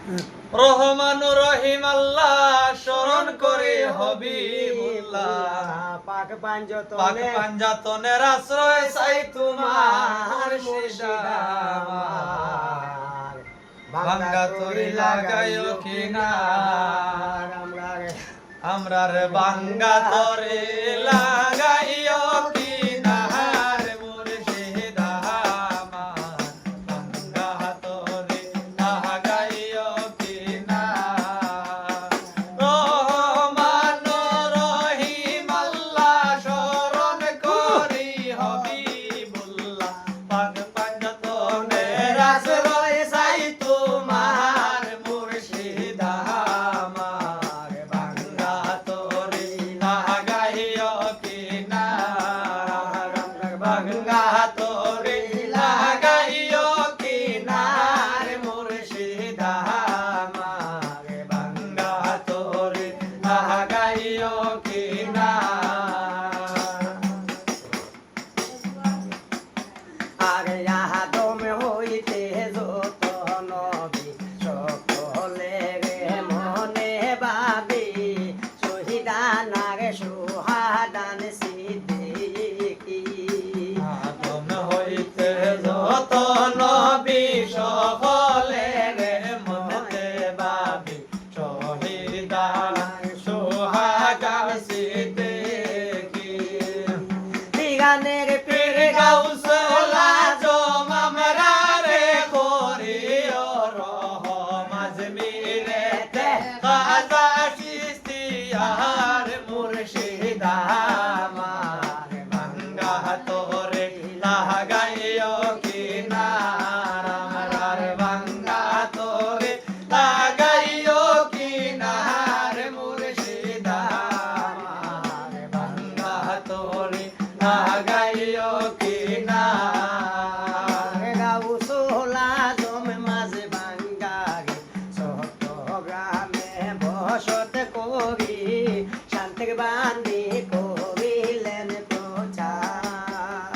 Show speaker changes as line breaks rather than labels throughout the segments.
রহমানুর রহিম আল্লাহ শরণ করে হবিবুল্লাহ
পাক
পাঞ্জাতনের আশ্রয় চাই তোমার মুর্শিদাবাদ ভাঙ্গা তরি লাগাইও কিনার আমরা রে ভাঙ্গা তরি লাগাইও কিনার মুর্শিদাবাদ ভাঙ্গা তরি লাগাইও কিনার রহমানুর রহিম আল্লাহ শরণ করি হবিবুল্লাহ পাক পাঞ্জাতনের আশ্রয় চাই তোমার মুর্শিদাবাদ ভাঙ্গা তরি লাগাইও কিনার ভাঙ্গা তরি লাগাইও কিনার মুর্শিদাবাদ ভাঙ্গা তরি লাগাইও কিনার
আরে আদম হইতে যত নবী সকলে রে মনে ভাবি শহীদানার সুহাদান সিদ্দিকী
আদম হইতে যত নবী সকলে রে মনেতে ভাবি শহীদান সুহাদান সিদ্দিকী
দিগানের পীর
গাউসুল আজম আমরা রে করিও রহম আজমিরেতে খাজা চিশতিয়ার মুর্শিদ আমার ভাঙ্গা তোরে লাগাইও কিনার আমার ভাঙ্গা তোরে লাগাইও কিনার মুর্শিদ আমার ভাঙ্গা তোরে লাগাইও কিনার
গাউসুল আজম মাঝে বাঙ্গারে চট্টগ্রামে বসত করি শান্তির বান্দি করিলেন প্রচার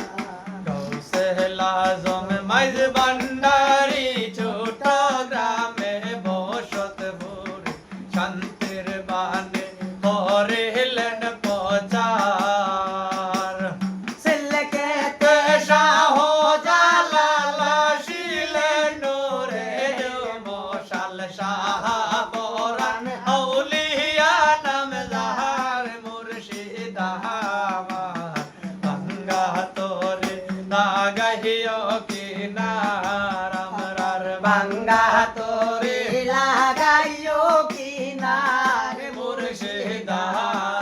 গাউসুল আজম মাইজ ভান্ডারি চট্টগ্রামে বসত ভরে শান্তির বাণী করিলেন প্রচার
সিলেকেতে
শাহজালাল ছিলেন নূরে মশাল শাহপরান আউলিয়া নাম যাহার মুর্শিদ আমার ভাঙ্গা তোরে লাগাইও কিনার আমরার ভাঙ্গা তোরে
লাগাইও কিনার
মুর্শিদ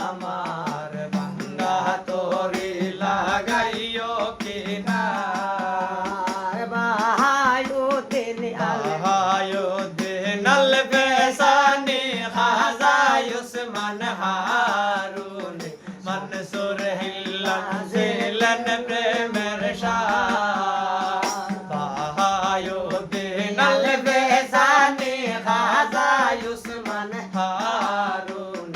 আমার ভাঙ্গা তোরে লাগাইও কিনার
বাহায়ুদ্দিন
আহায়ুদ্দিন আল ফেসানি খাজা উসমান হারুন মনসুর হিল্লা ছিলেন প্রেমের শাহ বাহায়ুদ্দিন আল ফেসানি খাজা উসমান হারুন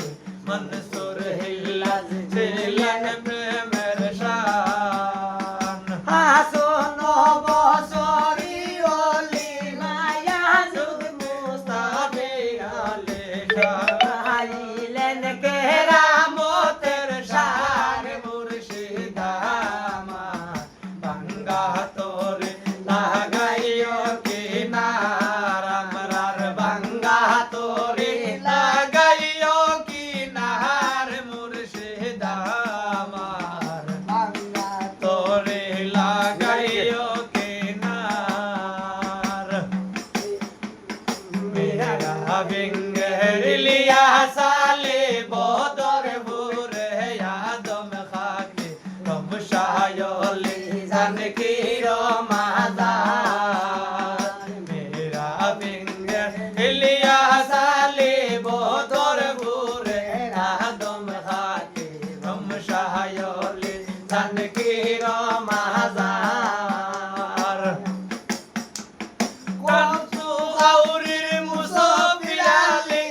মনসুর হিল্লা ছিলেন প্রেমের শাহ
হাসন বসরি ওলি মায়াজুদ মুস্তাফি
আলে
আইলেন কেরামতের
শান মুর্শিদ আমার ভাঙ্গা তোরে লাগাইও কিনার আমরার ভাঙ্গা তোরে লাগাইও কিনার মুর্শিদ আমার তোরে লাগাইও কিনার মেরা বিঙ্গরিলিয়া সালে বদর বুরে আদম খাকে কমশায়লি জানকির মাদার মেরা বিঙ্গরিলিয়া সালে বদর বুরে আদম খাকে কমশায়লি জানকির মাদার কন্তু আউরির মুসাফিরালে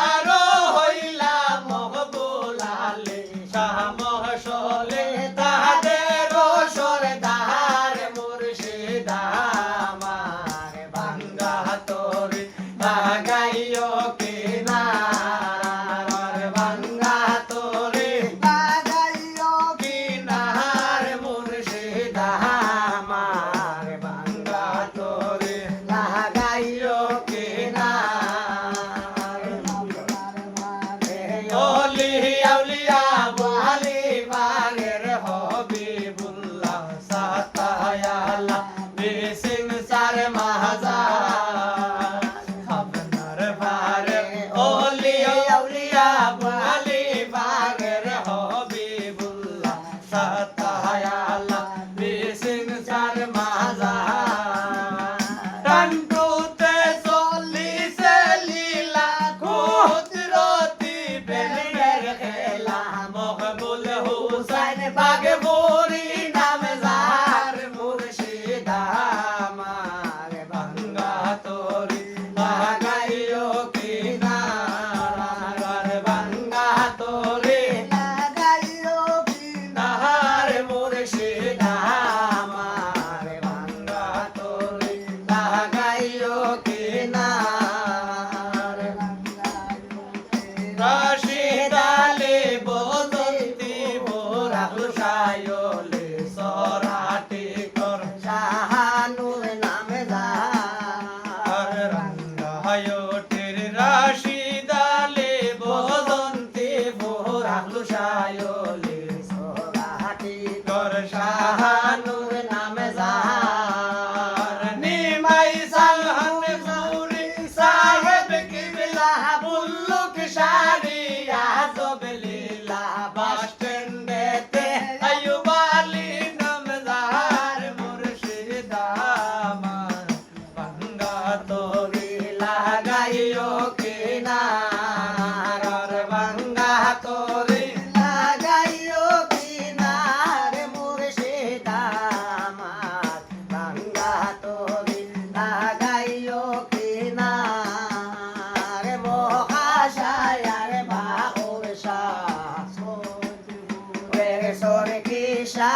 আরো হইলা মহবুলালে শাহ মহসলে তাহাদের সরদার মুর্শিদ আমার ভাঙ্গা তোরে লাগাইও কিনার ভাঙ্গা তোরে
লাগাইও
কিনার মুর্শিদ আমার ভাঙ্গা তোরে
লাগাইও
কিনার
মাঝে
ওলি আউলিয়া বলি বাগের হবিবুল্লাহ সাতায়ালা বিসিং সার মাহাজার আপনার ভারে ওলি আউলিয়া বলি বাগের হবিবুল্লাহ সাতায়ালা বিসিং সার মাহাজার টান্টুতে চল্লিশে লীলা কুদরতি প্রেমের খেলা মকবুল হুসাইন বাগবুরি নাম যার মুর্শিদ আমার ভাঙ্গা তোরে লাগাইও কিনার ভাঙ্গা তোরে
লাগাইও
তাহার মুর্শিদ আমার ভাঙ্গা তোরে লাগাইও কিনার রশিদ আলী বদন্তি বোরাল সায়লে সরাটি কর
শাহানুর নামে
আর রঙ্গায়ো টের রশিদ আলী বদন্তি বোরাল সায়লে
সোরাহাটি
কর শাহানুর নামে যার নিমাই সালহান গুরি সাহেব কিবলা বুল্লুক শাড়িয়া জবলীলা বাস স্ট্যান্ডেতে আইয়ুব আলী নাম যার মুর্শিদ আমার ভাঙ্গা তোরে লাগাইও কিনার ভাঙ্গা তোরে
লাগাইও কিনার মুর্শিদ আমার ভাঙ্গা তোরে লাগাইও কিনার মহাশায়ার বাউরশা রে সরে কিসা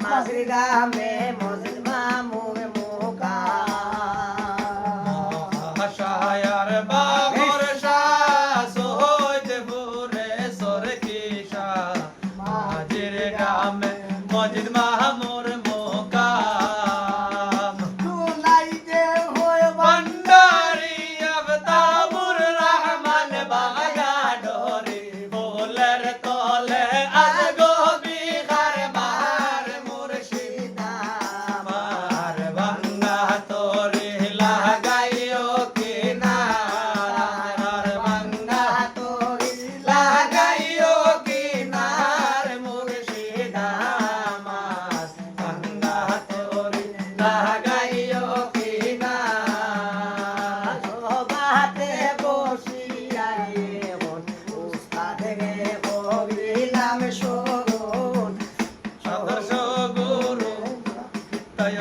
মাঝি গামে মজিদ মামুর মুকা
মহাশায়ার বাবর শাহ সোহদ পুরে সরকিশা মাঝির গ্রামে মজিদ মাহমুর মোকাম
তুলাইতে হয়
ভণ্ডারি আফতাবুর রহমান বাগা ডোরে বোলের তলে আজ গোবি খার বাহার মুর্শিদ আমার ভাঙ্গা তোরে লাগাইও কিনার ভাঙ্গা
তোরে
লাগাইও কিনার মুর্শিদ আমার ভাঙ্গা তোরে লাগাইও কিনার
সবাতে বসিয়া এমন উস্তাদ রে বলিলাম শরণ
সদর্শ গুরু তয়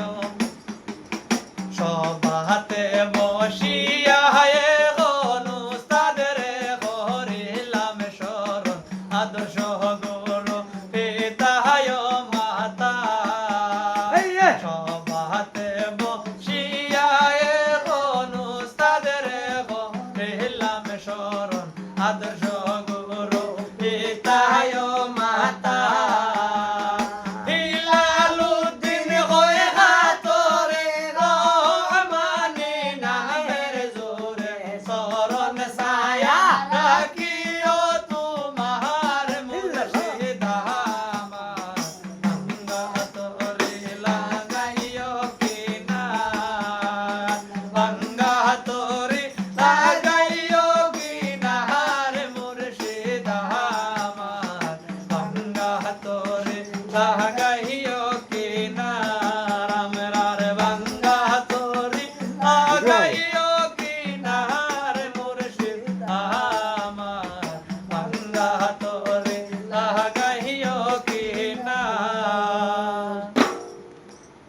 সবাতে বসিয়া এখন উস্তাদের করিলাম শরণ আদর্শ গুরু পিতায় মাতা সবাতে বসিয়া এখন উস্তাদের করিলাম শরণ আদর্শ